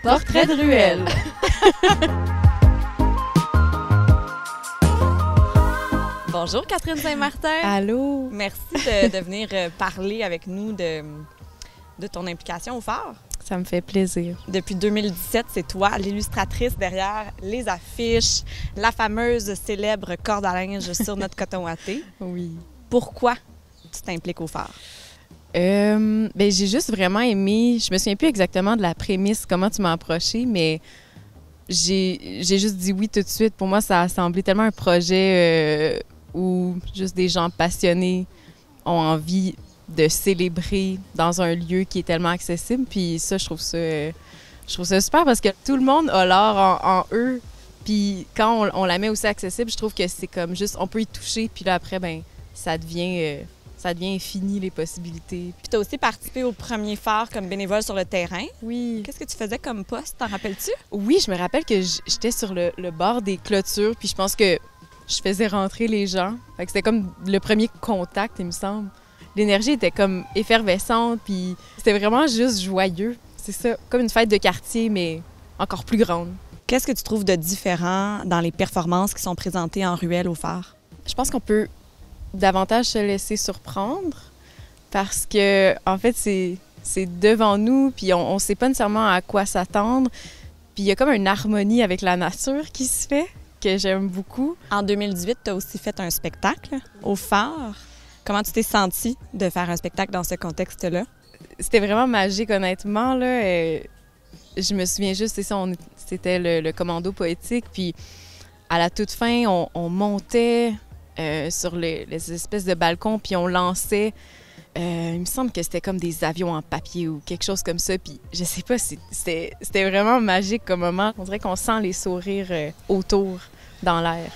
Portrait de ruelle. Bonjour Catherine Saint-Martin. Allô. Merci de venir parler avec nous de ton implication au phare. Ça me fait plaisir. Depuis 2017, c'est toi l'illustratrice derrière les affiches, la fameuse célèbre corde à linge sur notre coton ouaté. Oui. Pourquoi tu t'impliques au phare? J'ai juste vraiment aimé, je me souviens plus exactement de la prémisse, comment tu m'as approché, mais j'ai juste dit oui tout de suite. Pour moi, ça a semblé tellement un projet où juste des gens passionnés ont envie de célébrer dans un lieu qui est tellement accessible. Puis ça, je trouve ça super parce que tout le monde a l'art en eux. Puis quand on la met aussi accessible, je trouve que c'est comme juste, on peut y toucher. Puis là, après, ben ça devient infini, les possibilités. Puis tu as aussi participé au premier phare comme bénévole sur le terrain. Oui. Qu'est-ce que tu faisais comme poste? T'en rappelles-tu? Oui, je me rappelle que j'étais sur le bord des clôtures. Puis je pense que je faisais rentrer les gens. Fait que c'était comme le premier contact, il me semble. L'énergie était comme effervescente, puis c'était vraiment juste joyeux. C'est ça, comme une fête de quartier, mais encore plus grande. Qu'est-ce que tu trouves de différent dans les performances qui sont présentées en ruelle au phare? Je pense qu'on peut davantage se laisser surprendre parce que, en fait, c'est devant nous, puis on ne sait pas nécessairement à quoi s'attendre. Puis il y a comme une harmonie avec la nature qui se fait, que j'aime beaucoup. En 2018, tu as aussi fait un spectacle au phare. Comment tu t'es sentie de faire un spectacle dans ce contexte-là? C'était vraiment magique, honnêtement. Là. Je me souviens juste, c'est ça, c'était le commando poétique. Puis à la toute fin, on montait sur les espèces de balcons, puis on lançait. Il me semble que c'était comme des avions en papier ou quelque chose comme ça. Puis je sais pas, c'était vraiment magique comme moment. On dirait qu'on sent les sourires autour, dans l'air.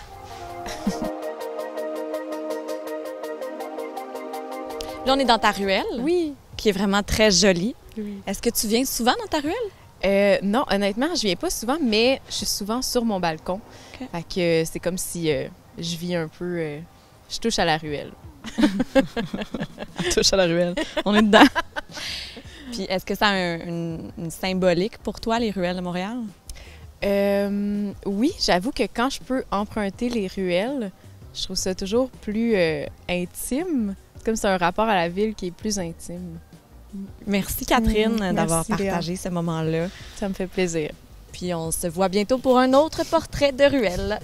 Là, on est dans ta ruelle, Oui. Qui est vraiment très jolie. Oui. Est-ce que tu viens souvent dans ta ruelle? Non, honnêtement, je viens pas souvent, mais je suis souvent sur mon balcon. Okay. Fait que c'est comme si je vis un peu... je touche à la ruelle. Touche à la ruelle. On est dedans. Puis est-ce que ça a une symbolique pour toi, les ruelles de Montréal? Oui, j'avoue que quand je peux emprunter les ruelles, je trouve ça toujours plus intime. C'est comme si c'est un rapport à la ville qui est plus intime. Merci Catherine d'avoir Merci, partagé ce moment-là. Ça me fait plaisir. Puis on se voit bientôt pour un autre portrait de ruelle.